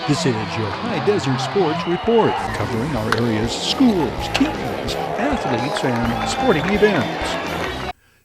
This is your Hdsr Sports Report, covering our area's schools, teams, athletes, and sporting events.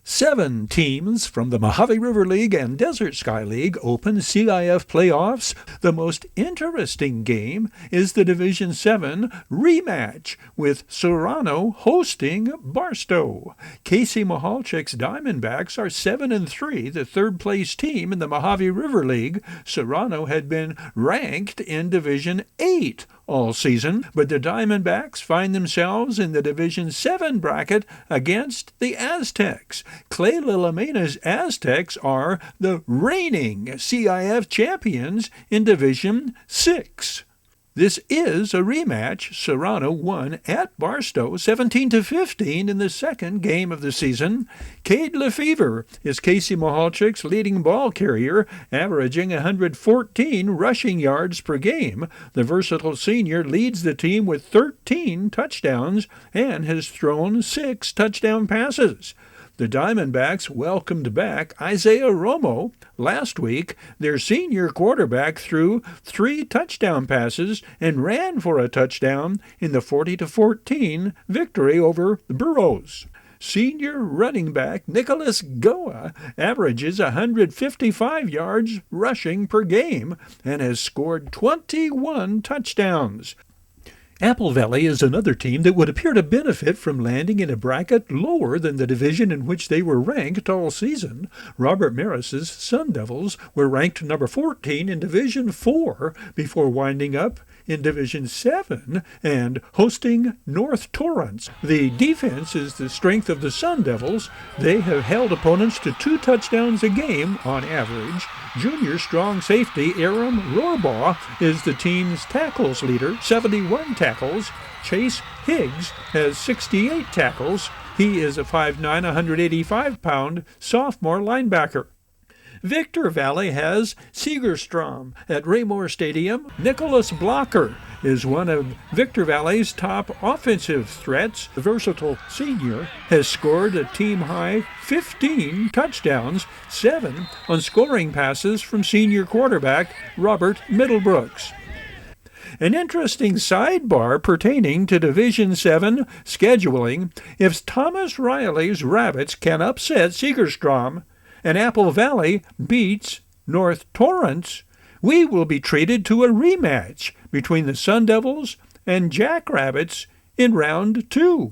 7 teams from the Mojave River League and Desert Sky League open CIF playoffs. The most interesting game is the Division 7 rematch, with Serrano hosting Barstow. Casey Mahalchik's Diamondbacks are 7-3, the third-place team in the Mojave River League. Serrano had been ranked in Division 8 all season, but the Diamondbacks find themselves in the Division 7 bracket against the Aztecs. Clay Lilamena's Aztecs are the reigning CIF champions in Division 6. This is a rematch. Serrano won at Barstow 17-15 in the second game of the season. Cade Lefevre is Casey Mahalchik's leading ball carrier, averaging 114 rushing yards per game. The versatile senior leads the team with 13 touchdowns and has thrown 6 touchdown passes. The Diamondbacks welcomed back Isaiah Romo last week. Their senior quarterback threw 3 touchdown passes and ran for a touchdown in the 40-14 victory over the Burros. Senior running back Nicholas Goa averages 155 yards rushing per game and has scored 21 touchdowns. Apple Valley is another team that would appear to benefit from landing in a bracket lower than the division in which they were ranked all season. Robert Maris's Sun Devils were ranked number 14 in Division 4 before winding up in Division 7 and hosting North Torrance. The defense is the strength of the Sun Devils. They have held opponents to 2 touchdowns a game on average. Junior strong safety Aram Rohrbaugh is the team's tackles leader, 71 tackles. Chase Higgs has 68 tackles. He is a 5'9", 185-pound sophomore linebacker. Victor Valley has Segerstrom at Raymore Stadium. Nicholas Blocker is one of Victor Valley's top offensive threats. The versatile senior has scored a team-high 15 touchdowns, 7 on scoring passes from senior quarterback Robert Middlebrooks. An interesting sidebar pertaining to Division 7 scheduling: if Thomas Riley's Rabbits can upset Segerstrom and Apple Valley beats North Torrance, we will be treated to a rematch between the Sun Devils and Jackrabbits in Round 2.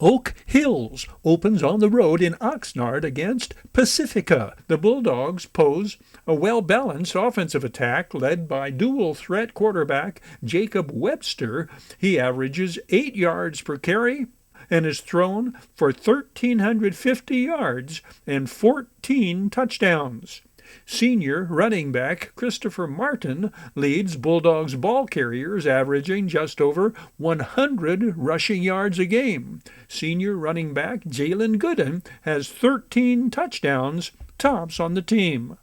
Oak Hills opens on the road in Oxnard against Pacifica. The Bulldogs pose a well-balanced offensive attack led by dual-threat quarterback Jacob Webster. He averages 8 yards per carry and has thrown for 1,350 yards and 14 touchdowns. Senior running back Christopher Martin leads Bulldogs ball carriers, averaging just over 100 rushing yards a game. Senior running back Jalen Gooden has 13 touchdowns, tops on the team.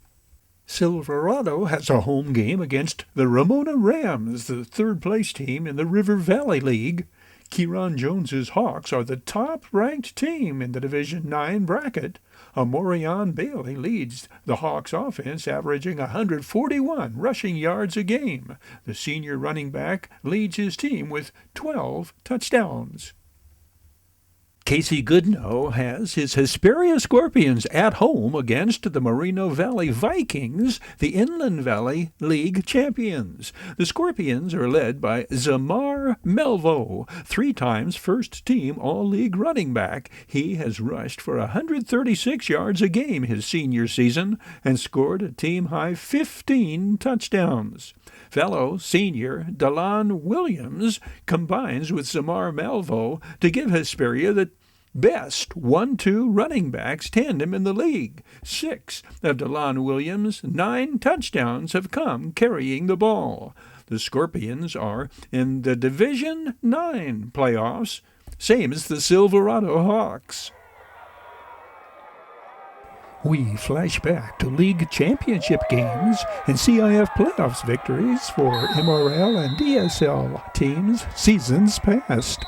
Silverado has a home game against the Ramona Rams, the third-place team in the River Valley League. Kieron Jones's Hawks are the top-ranked team in the Division 9 bracket. Amorion Bailey leads the Hawks offense, averaging 141 rushing yards a game. The senior running back leads his team with 12 touchdowns. Casey Goodnow has his Hesperia Scorpions at home against the Moreno Valley Vikings, the Inland Valley League champions. The Scorpions are led by Zamar Melvo, 3 times first-team All-League running back. He has rushed for 136 yards a game his senior season and scored a team-high 15 touchdowns. Fellow senior Delon Williams combines with Zamar Melvo to give Hesperia the best 1-2 running backs tandem in the league. 6 of Delon Williams' 9 touchdowns have come carrying the ball. The Scorpions are in the Division 9 playoffs, same as the Silverado Hawks. We flash back to league championship games and CIF playoffs victories for MRL and DSL teams seasons past.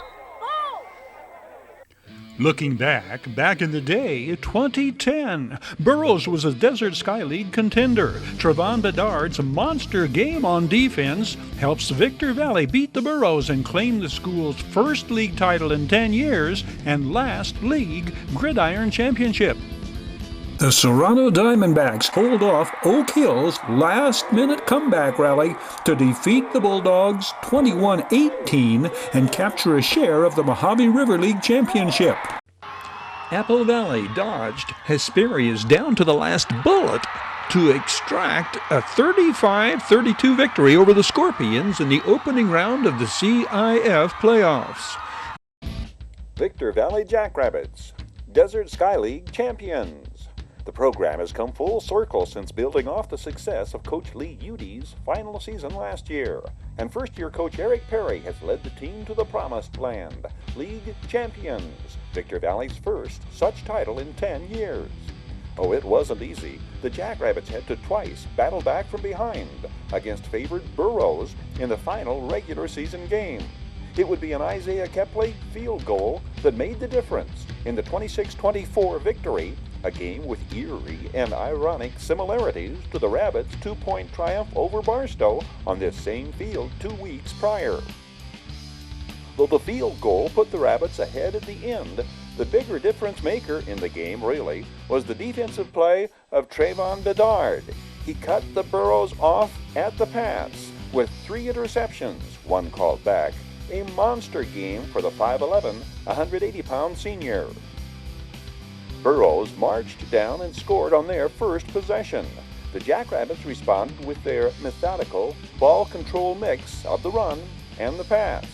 Looking back in the day, 2010, Burroughs was a Desert Sky League contender. Traevon Beddard's monster game on defense helps Victor Valley beat the Burroughs and claim the school's first league title in 10 years and last league gridiron championship. The Serrano Diamondbacks hold off Oak Hill's last-minute comeback rally to defeat the Bulldogs 21-18 and capture a share of the Mojave River League championship. Apple Valley dodged Hesperia's down to the last bullet to extract a 35-32 victory over the Scorpions in the opening round of the CIF playoffs. Victor Valley Jackrabbits, Desert Sky League champions. The program has come full circle since building off the success of Coach Lee Udy's final season last year. And first-year coach Eric Perry has led the team to the promised land, league champions, Victor Valley's first such title in 10 years. Oh, it wasn't easy. The Jackrabbits had to twice battle back from behind against favored Burroughs in the final regular season game. It would be an Isaiah Kepley field goal that made the difference in the 26-24 victory, a game with eerie and ironic similarities to the Rabbits' 2-point triumph over Barstow on this same field 2 weeks prior. Though the field goal put the Rabbits ahead at the end, the bigger difference maker in the game really was the defensive play of Traevon Beddard. He cut the Burroughs off at the pass with 3 interceptions, 1 called back, a monster game for the 5'11", 180-pound senior. Burroughs marched down and scored on their first possession. The Jackrabbits responded with their methodical ball control mix of the run and the pass.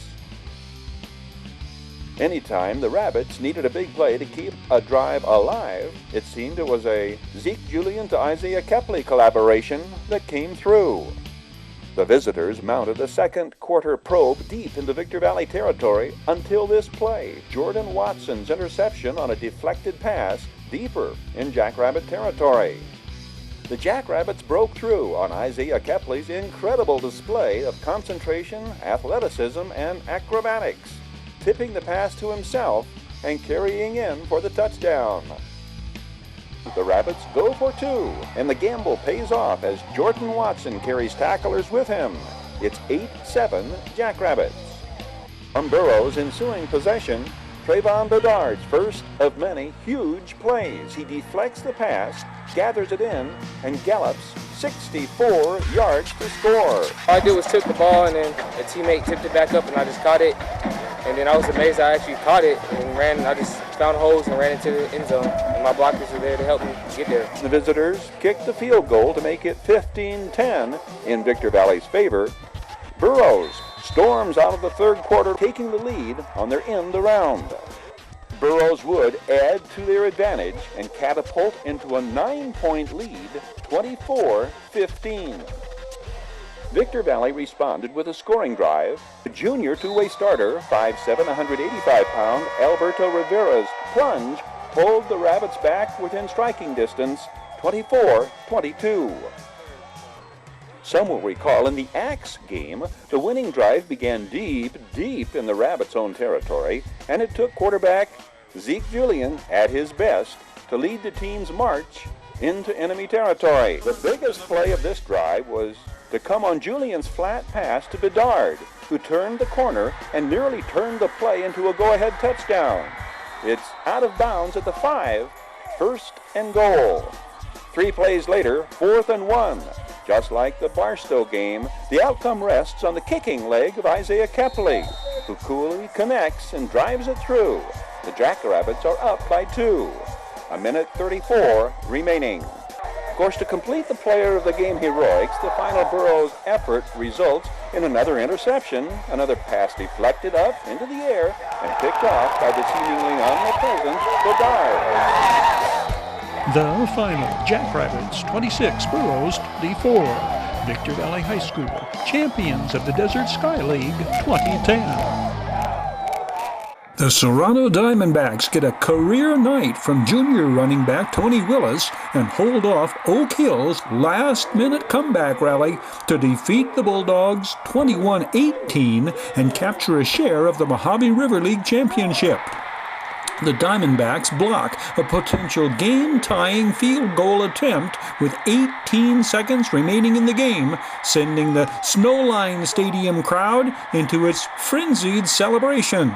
Anytime the Rabbits needed a big play to keep a drive alive, it seemed it was a Zeke Julian to Isaiah Kepley collaboration that came through. The visitors mounted a second-quarter probe deep into Victor Valley territory until this play, Jordan Watson's interception on a deflected pass deeper in Jackrabbit territory. The Jackrabbits broke through on Isaiah Kepley's incredible display of concentration, athleticism, and acrobatics, tipping the pass to himself and carrying in for the touchdown. The Rabbits go for 2, and the gamble pays off as Jordan Watson carries tacklers with him. It's 8-7 Jackrabbits. From Burroughs' ensuing possession, Traevon Beddard's first of many huge plays. He deflects the pass, gathers it in, and gallops 64 yards to score. All I did was took the ball, and then a teammate tipped it back up, and I just caught it. And then I was amazed I actually caught it and ran. I just found holes and ran into the end zone. And my blockers were there to help me get there. The visitors kicked the field goal to make it 15-10 in Victor Valley's favor. Burroughs storms out of the third quarter, taking the lead on their end around. Burroughs would add to their advantage and catapult into a 9-point lead, 24-15. Victor Valley responded with a scoring drive. The junior two-way starter, 5'7", 185-pound Alberto Rivera's plunge pulled the Rabbits back within striking distance, 24-22. Some will recall in the Axe game, the winning drive began deep in the Rabbits' own territory, and it took quarterback Zeke Julian at his best to lead the team's march into enemy territory. The biggest play of this drive was to come on Julian's flat pass to Beddard, who turned the corner and nearly turned the play into a go-ahead touchdown. It's out of bounds at the 5, 1st and goal. 3 plays later, 4th and 1. Just like the Barstow game, the outcome rests on the kicking leg of Isaiah Kepley, who coolly connects and drives it through. The Jackrabbits are up by 2. 1:34 remaining. Of course, to complete the player of the game heroics, the final Burroughs effort results in another interception, another pass deflected up into the air and picked off by the seemingly omnipresent Beddard. The final, Jackrabbits 26, Burroughs 24. Victor Valley High School, champions of the Desert Sky League 2010. The Serrano Diamondbacks get a career night from junior running back Tony Willis and hold off Oak Hill's last-minute comeback rally to defeat the Bulldogs 21-18 and capture a share of the Mojave River League championship. The Diamondbacks block a potential game-tying field goal attempt with 18 seconds remaining in the game, sending the Snowline Stadium crowd into its frenzied celebration.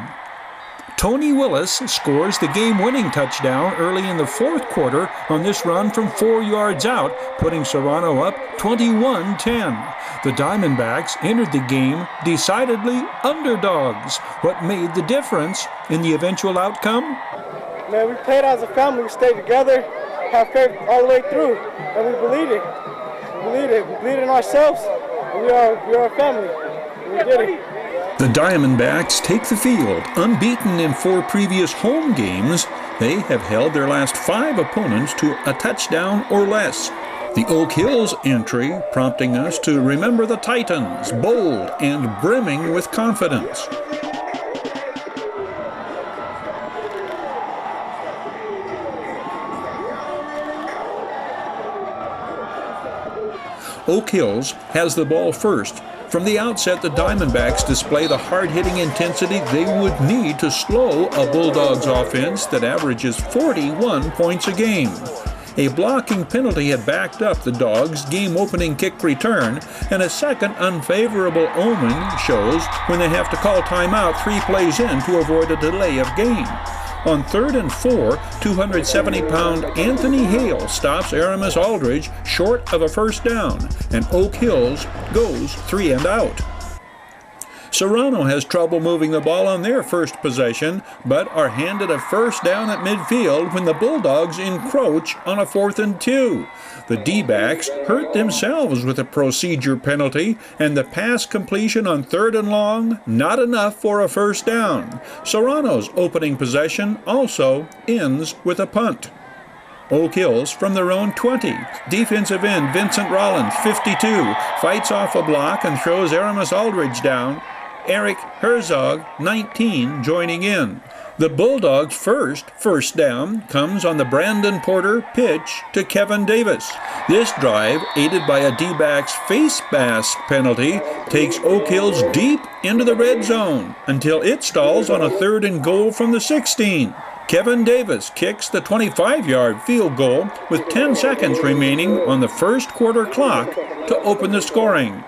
Tony Willis scores the game-winning touchdown early in the fourth quarter on this run from 4 yards out, putting Serrano up 21-10. The Diamondbacks entered the game decidedly underdogs. What made the difference in the eventual outcome? Man, we played as a family. We stayed together, have faith all the way through, and we believed it. We believed in ourselves. We are a family. We did it. The Diamondbacks take the field. Unbeaten in 4 previous home games, they have held their last 5 opponents to a touchdown or less. The Oak Hills entry prompting us to remember the Titans, bold and brimming with confidence. Oak Hills has the ball first. From the outset, the Diamondbacks display the hard-hitting intensity they would need to slow a Bulldogs offense that averages 41 points a game. A blocking penalty had backed up the Dogs' game-opening kick return, and a second unfavorable omen shows when they have to call timeout 3 plays in to avoid a delay of game. On 3rd and 4, 270-pound Anthony Hale stops Aramis Aldridge short of a first down, and Oak Hills goes 3 and out. Serrano has trouble moving the ball on their first possession, but are handed a first down at midfield when the Bulldogs encroach on a 4th and 2. The D-backs hurt themselves with a procedure penalty, and the pass completion on 3rd and long, not enough for a first down. Serrano's opening possession also ends with a punt. Oak Hills from their own 20. Defensive end Vincent Rollins, 52, fights off a block and throws Aramis Aldridge down. Eric Herzog, 19, joining in. The Bulldogs' first down comes on the Brandon Porter pitch to Kevin Davis. This drive, aided by a D-backs face mask penalty, takes Oak Hills deep into the red zone until it stalls on a 3rd and goal from the 16. Kevin Davis kicks the 25-yard field goal with 10 seconds remaining on the first quarter clock to open the scoring.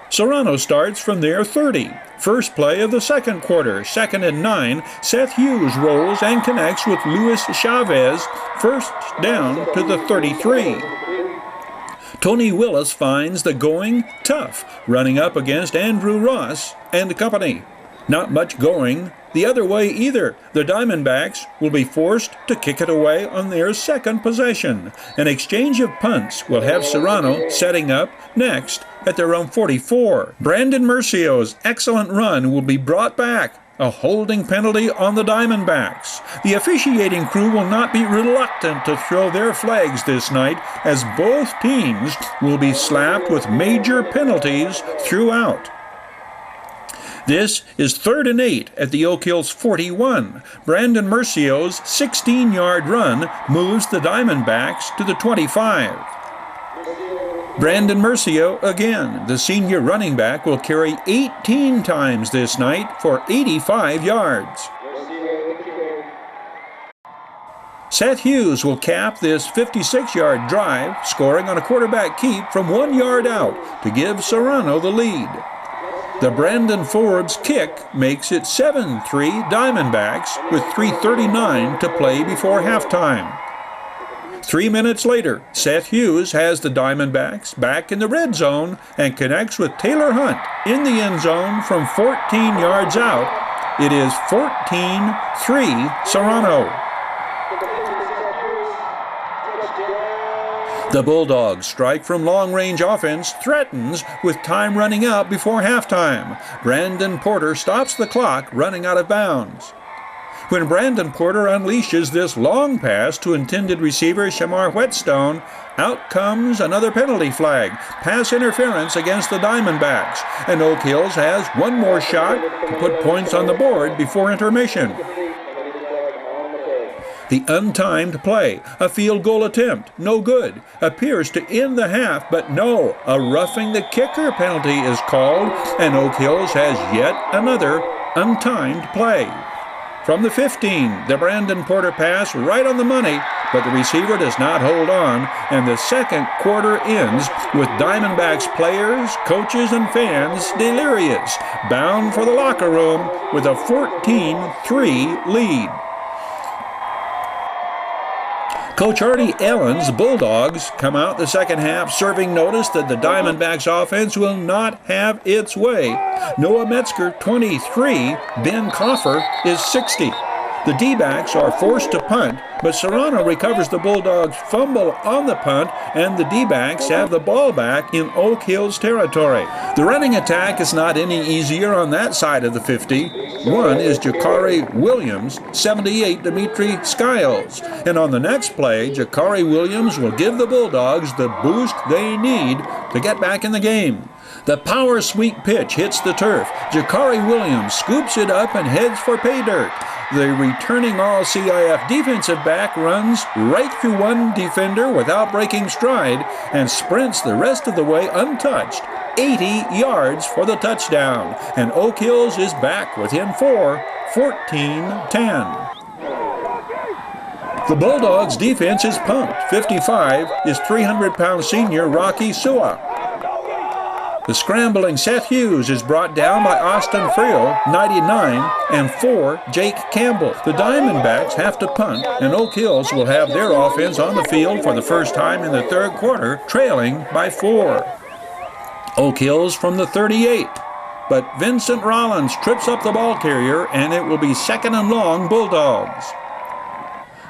Serrano starts from their 30. First play of the second quarter, 2nd and 9. Seth Hughes rolls and connects with Luis Chavez, first down to the 33. Tony Willis finds the going tough, running up against Andrew Ross and company. Not much going the other way either. The Diamondbacks will be forced to kick it away on their second possession. An exchange of punts will have Serrano setting up next at their own 44. Brandon Mercio's excellent run will be brought back. A holding penalty on the Diamondbacks. The officiating crew will not be reluctant to throw their flags this night, as both teams will be slapped with major penalties throughout. This is 3rd and 8 at the Oak Hills 41. Brandon Mercio's 16-yard run moves the Diamondbacks to the 25. Brandon Mercio again. The senior running back will carry 18 times this night for 85 yards. Seth Hughes will cap this 56-yard drive, scoring on a quarterback keep from 1 yard out to give Serrano the lead. The Brandon Forbes kick makes it 7-3 Diamondbacks with 3:39 to play before halftime. 3 minutes later, Seth Hughes has the Diamondbacks back in the red zone and connects with Taylor Hunt in the end zone from 14 yards out. It is 14-3 Serrano. The Bulldogs' strike from long-range offense threatens with time running out before halftime. Brandon Porter stops the clock running out of bounds. When Brandon Porter unleashes this long pass to intended receiver Shamar Whetstone, out comes another penalty flag, pass interference against the Diamondbacks, and Oak Hills has one more shot to put points on the board before intermission. The untimed play, a field goal attempt, no good, appears to end the half, but no, a roughing the kicker penalty is called, and Oak Hills has yet another untimed play. from the 15. The Brandon Porter pass right on the money, but the receiver does not hold on, and the second quarter ends with Diamondbacks players, coaches, and fans delirious, bound for the locker room with a 14-3 lead. Coach Artie Allen's Bulldogs come out the second half serving notice that the Diamondbacks offense will not have its way. Noah Metzger, 23. Ben Coffer is 60. The D-backs are forced to punt, but Serrano recovers the Bulldogs' fumble on the punt, and the D-backs have the ball back in Oak Hills territory. The running attack is not any easier on that side of the 50. One is Jakari Williams, 78 Dimitri Skiles. And on the next play, Jakari Williams will give the Bulldogs the boost they need to get back in the game. The power sweep pitch hits the turf. Jakari Williams scoops it up and heads for pay dirt. The returning All-CIF defensive back runs right through one defender without breaking stride and sprints the rest of the way untouched, 80 yards for the touchdown. And Oak Hills is back within 4, 14-10. The Bulldogs' defense is pumped. 55 is 300-pound senior Rocky Sua. The scrambling Seth Hughes is brought down by Austin Friel, 99, and 4, Jake Campbell. The Diamondbacks have to punt, and Oak Hills will have their offense on the field for the first time in the third quarter, trailing by 4. Oak Hills from the 38. But Vincent Rollins trips up the ball carrier, and it will be second and long Bulldogs.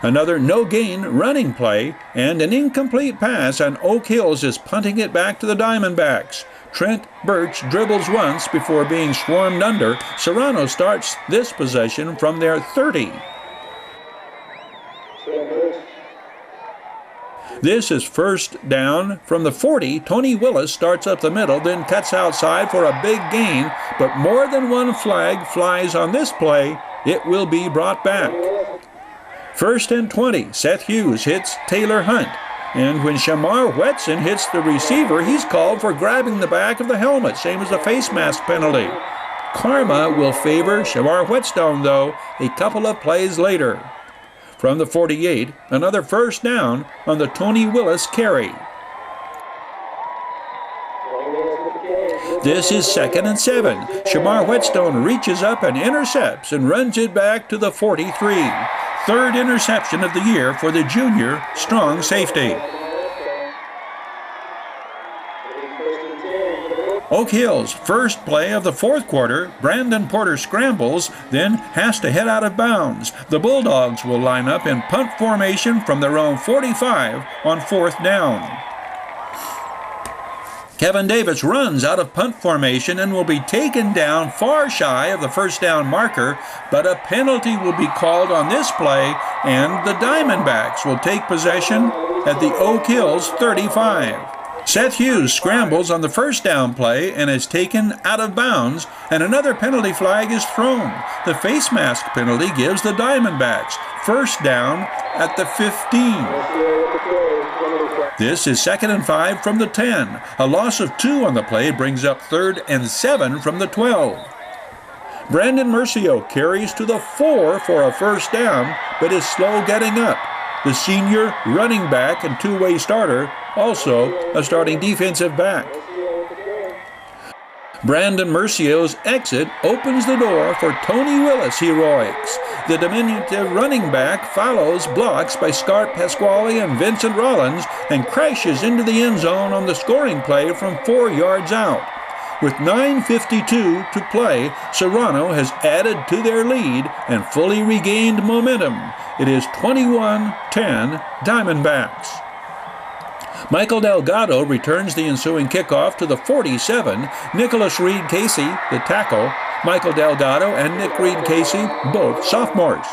Another no-gain running play, and an incomplete pass, and Oak Hills is punting it back to the Diamondbacks. Trent Birch dribbles once before being swarmed under. Serrano starts this possession from their 30. This is first down from the 40. Tony Willis starts up the middle, then cuts outside for a big gain, but more than one flag flies on this play. It will be brought back. First and 20. Seth Hughes hits Taylor Hunt. And when Shamar Whetson hits the receiver, he's called for grabbing the back of the helmet, same as a face mask penalty. Karma will favor Shamar Whetstone, though, a couple of plays later. From the 48, another first down on the Tony Willis carry. This is second and 7. Shamar Whetstone reaches up and intercepts and runs it back to the 43. Third interception of the year for the junior strong safety. Oak Hills' first play of the fourth quarter, Brandon Porter scrambles, then has to head out of bounds. The Bulldogs will line up in punt formation from their own 45 on fourth down. Kevin Davis runs out of punt formation and will be taken down far shy of the first down marker, but a penalty will be called on this play, and the Diamondbacks will take possession at the Oak Hills 35. Seth Hughes scrambles on the first down play and is taken out of bounds, and another penalty flag is thrown. The face mask penalty gives the Diamondbacks first down at the 15. This is second and 5 from the 10. A loss of 2 on the play brings up third and 7 from the 12. Brandon Mercio carries to the 4 for a first down, but is slow getting up. The senior running back and two-way starter, also a starting defensive back. Brandon Mercio's exit opens the door for Tony Willis heroics. The diminutive running back follows blocks by Scott Pasquale and Vincent Rollins and crashes into the end zone on the scoring play from 4 yards out. With 9:52 to play, Serrano has added to their lead and fully regained momentum. It is 21-10 Diamondbacks. Michael Delgado returns the ensuing kickoff to the 47. Nicholas Reed Casey, the tackle. Michael Delgado and Nick Reed Casey, both sophomores.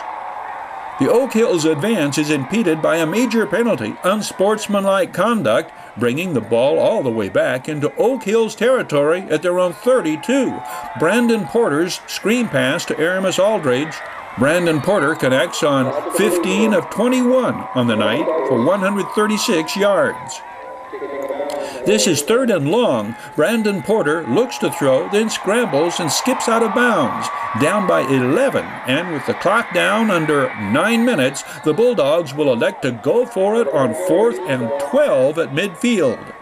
The Oak Hills advance is impeded by a major penalty, unsportsmanlike conduct, bringing the ball all the way back into Oak Hills territory at their own 32. Brandon Porter's screen pass to Aramis Aldridge. Brandon Porter connects on 15 of 21 on the night for 136 yards. This is third and long. Brandon Porter looks to throw, then scrambles and skips out of bounds. down by 11, and with the clock down under 9 minutes, the Bulldogs will elect to go for it on 4th and 12 at midfield.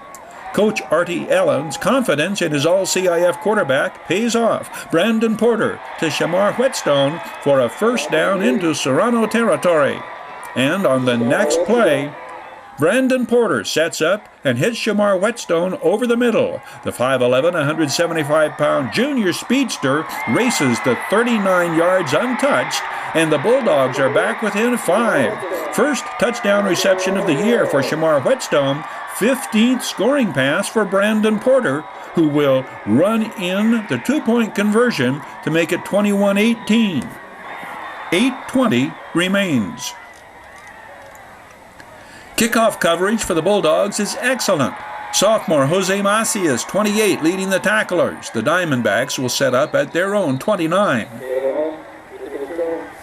Coach Artie Allen's confidence in his all-CIF quarterback pays off. Brandon Porter to Shamar Whetstone for a first down into Serrano territory. And on the next play, Brandon Porter sets up and hits Shamar Whetstone over the middle. The 5'11", 175-pound junior speedster races to 39 yards untouched, and the Bulldogs are back within 5. First touchdown reception of the year for Shamar Whetstone, 15th scoring pass for Brandon Porter, who will run in the 2-point conversion to make it 21-18. 8:20 remains. Kickoff coverage for the Bulldogs is excellent. Sophomore Jose Macias, 28, leading the tacklers. The Diamondbacks will set up at their own 29.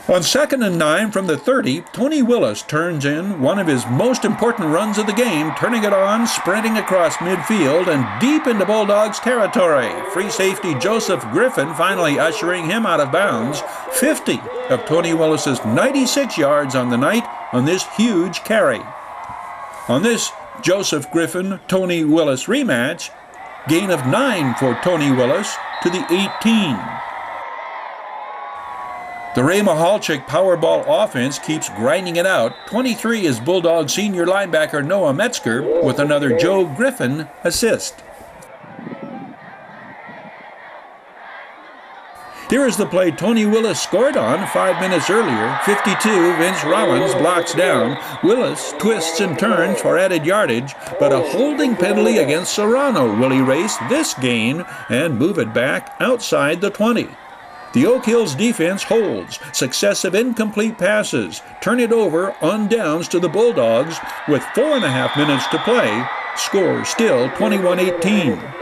On 2nd and 9 from the 30, Tony Willis turns in one of his most important runs of the game, turning it on, sprinting across midfield and deep into Bulldogs territory. Free safety Joseph Griffin finally ushering him out of bounds. 50 of Tony Willis's 96 yards on the night on this huge carry. On this Joseph Griffin-Tony Willis rematch, gain of 9 for Tony Willis to the 18. The Ray Mahalchik Powerball offense keeps grinding it out. 23 is Bulldog senior linebacker Noah Metzger with another Joe Griffin assist. Here is the play Tony Willis scored on 5 minutes earlier. 52, Vince Rollins blocks down. Willis twists and turns for added yardage, but a holding penalty against Serrano will erase this gain and move it back outside the 20. The Oak Hills defense holds. Successive incomplete passes turn it over on downs to the Bulldogs with 4.5 minutes to play. Score still 21-18.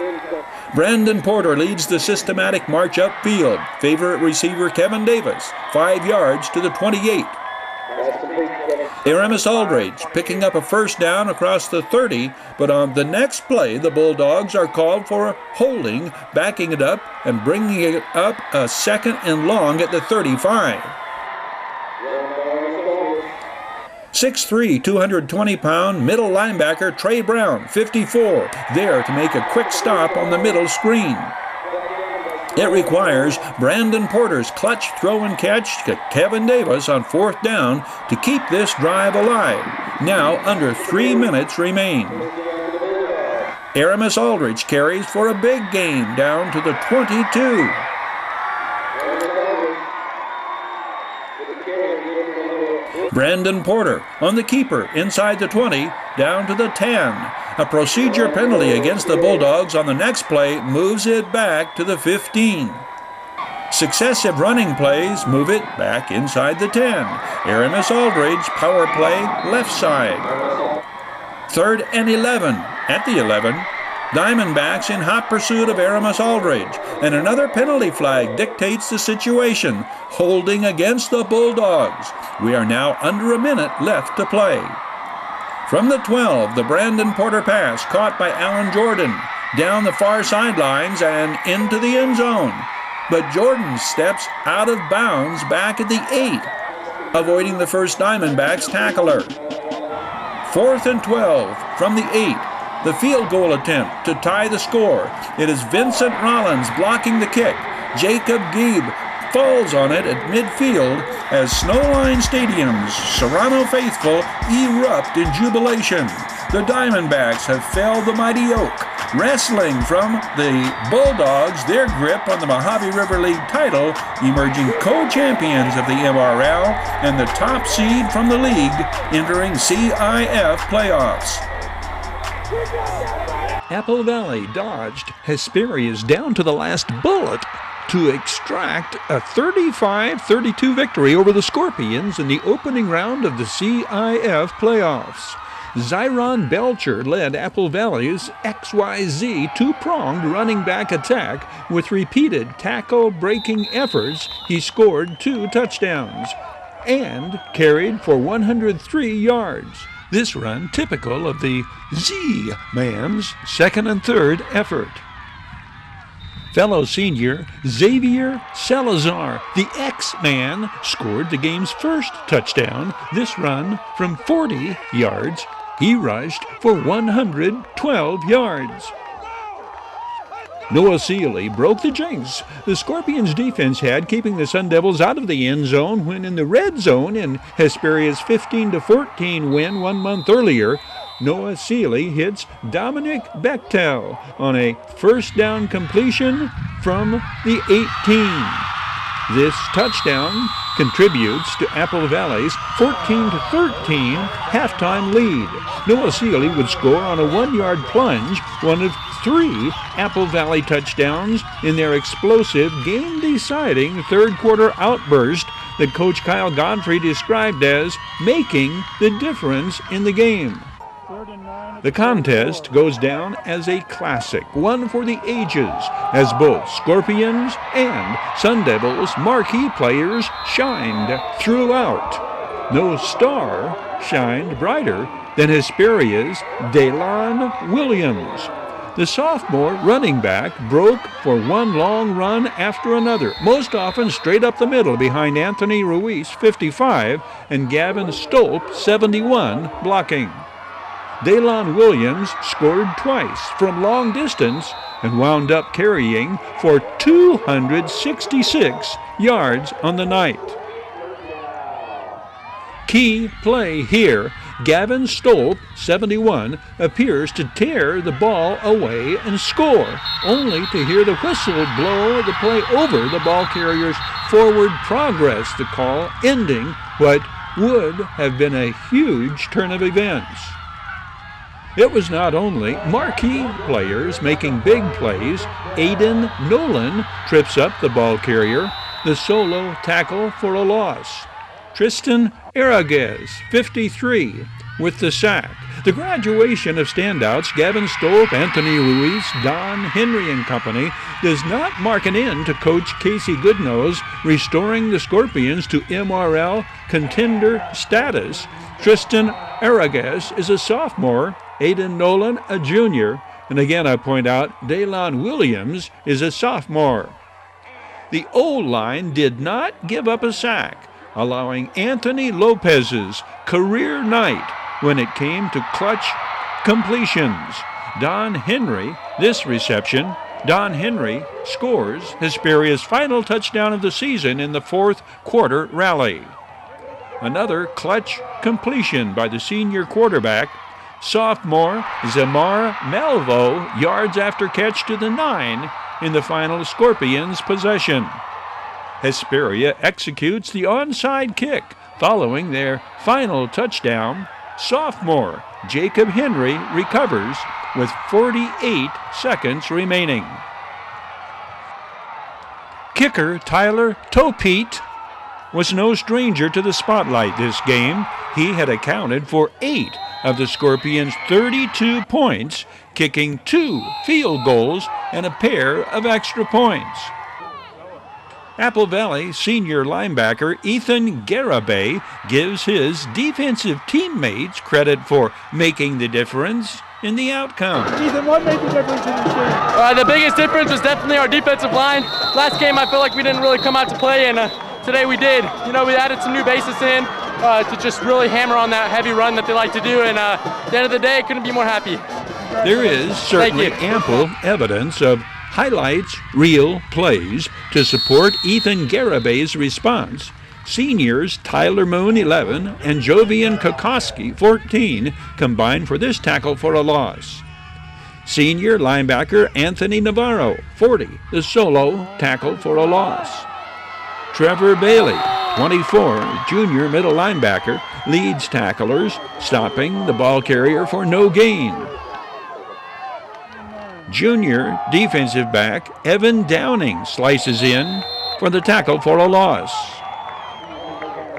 Brandon Porter leads the systematic march upfield. Favorite receiver Kevin Davis, 5 yards to the 28. Aramis Aldridge picking up a first down across the 30, but on the next play, the Bulldogs are called for holding, backing it up and bringing it up a 2nd and long at the 35. 6'3", 220-pound middle linebacker Trey Brown, 54, there to make a quick stop on the middle screen. It requires Brandon Porter's clutch throw and catch to Kevin Davis on 4th down to keep this drive alive. Now under 3 minutes remain. Aramis Aldridge carries for a big gain down to the 22. Brandon Porter on the keeper inside the 20, down to the 10. A procedure penalty against the Bulldogs on the next play moves it back to the 15. Successive running plays move it back inside the 10. Aramis Aldridge, power play, left side. 3rd and 11 at the 11. Diamondbacks in hot pursuit of Aramis Aldridge, and another penalty flag dictates the situation, holding against the Bulldogs. We are now under a minute left to play. From the 12, the Brandon Porter pass caught by Alan Jordan, down the far sidelines and into the end zone. But Jordan steps out of bounds back at the 8, avoiding the first Diamondbacks tackler. 4th and 12 from the 8. The field goal attempt to tie the score. It is Vincent Rollins blocking the kick. Jacob Gieb falls on it at midfield as Snowline Stadium's Serrano faithful erupt in jubilation. The Diamondbacks have felled the mighty Oak, wrestling from the Bulldogs their grip on the Mojave River League title, emerging co-champions of the MRL and the top seed from the league entering CIF playoffs. Apple Valley dodged Hesperia's down to the last bullet to extract a 35-32 victory over the Scorpions in the opening round of the CIF playoffs. Zyron Belcher led Apple Valley's XYZ two-pronged running back attack with repeated tackle-breaking efforts. He scored 2 touchdowns and carried for 103 yards. This run typical of the Z-Man's 2nd and 3rd effort. Fellow senior Xavier Salazar, the X-Man, scored the game's first touchdown. This run from 40 yards, he rushed for 112 yards. Noah Seeley broke the jinx the Scorpions defense had, keeping the Sun Devils out of the end zone when in the red zone in Hesperia's 15-14 win 1 month earlier, Noah Seeley hits Dominic Bechtel on a first down completion from the 18. This touchdown contributes to Apple Valley's 14-13 halftime lead. Noah Seeley would score on a 1-yard plunge, one of 3 Apple Valley touchdowns in their explosive, game-deciding third-quarter outburst that Coach Kyle Godfrey described as making the difference in the game. The contest goes down as a classic, one for the ages, as both Scorpions and Sun Devils marquee players shined throughout. No star shined brighter than Hesperia's Daylon Williams. The sophomore running back broke for one long run after another, most often straight up the middle behind Anthony Ruiz, 55, and Gavin Stolp, 71, blocking. Daylon Williams scored twice from long distance and wound up carrying for 266 yards on the night. Key play here, Gavin Stolp, 71, appears to tear the ball away and score, only to hear the whistle blow the play over the ball carrier's forward progress, the call ending what would have been a huge turn of events. It was not only marquee players making big plays. Aiden Nolan trips up the ball carrier, the solo tackle for a loss. Tristan Araguez, 53, with the sack. The graduation of standouts Gavin Stolp, Anthony Ruiz, Don Henry and company does not mark an end to Coach Casey Goodnose restoring the Scorpions to MRL contender status. Tristan Araguez is a sophomore, Aiden Nolan a junior, and again I point out Daylon Williams is a sophomore. The O-line did not give up a sack, allowing Anthony Lopez's career night when it came to clutch completions. Don Henry, this reception, Don Henry scores Hesperia's final touchdown of the season in the fourth quarter rally. Another clutch completion by the senior quarterback, sophomore Zamar Malvo, yards after catch to the 9 in the final Scorpions possession. Hesperia executes the onside kick following their final touchdown. Sophomore Jacob Henry recovers with 48 seconds remaining. Kicker Tyler Topeet was no stranger to the spotlight this game. He had accounted for 8 of the Scorpions' 32 points, kicking 2 field goals and a pair of extra points. Apple Valley senior linebacker Ethan Garabay gives his defensive teammates credit for making the difference in the outcome. Ethan, what made the difference in this game? The biggest difference was definitely our defensive line. Last game I feel like we didn't really come out to play, and today we did. You know, we added some new bases in to just really hammer on that heavy run that they like to do, and at the end of the day, I couldn't be more happy. There is certainly ample evidence of highlights, real plays to support Ethan Garabay's response. Seniors Tyler Moon, 11, and Jovian Kokoski, 14, combined for this tackle for a loss. Senior linebacker Anthony Navarro, 40, the solo tackle for a loss. Trevor Bailey, 24, junior middle linebacker, leads tacklers, stopping the ball carrier for no gain. Junior defensive back Evan Downing slices in for the tackle for a loss.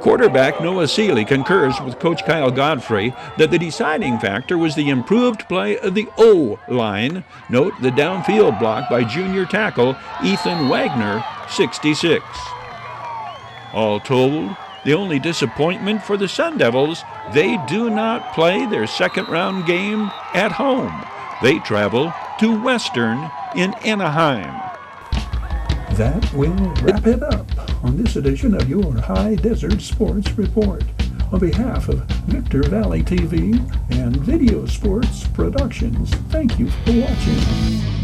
Quarterback Noah Seeley concurs with Coach Kyle Godfrey that the deciding factor was the improved play of the O-line. Note the downfield block by junior tackle Ethan Wagner, 66. All told, the only disappointment for the Sun Devils, they do not play their second-round game at home. They travel to Western in Anaheim. That will wrap it up on this edition of your High Desert Sports Report. On behalf of Victor Valley TV and Video Sports Productions, thank you for watching.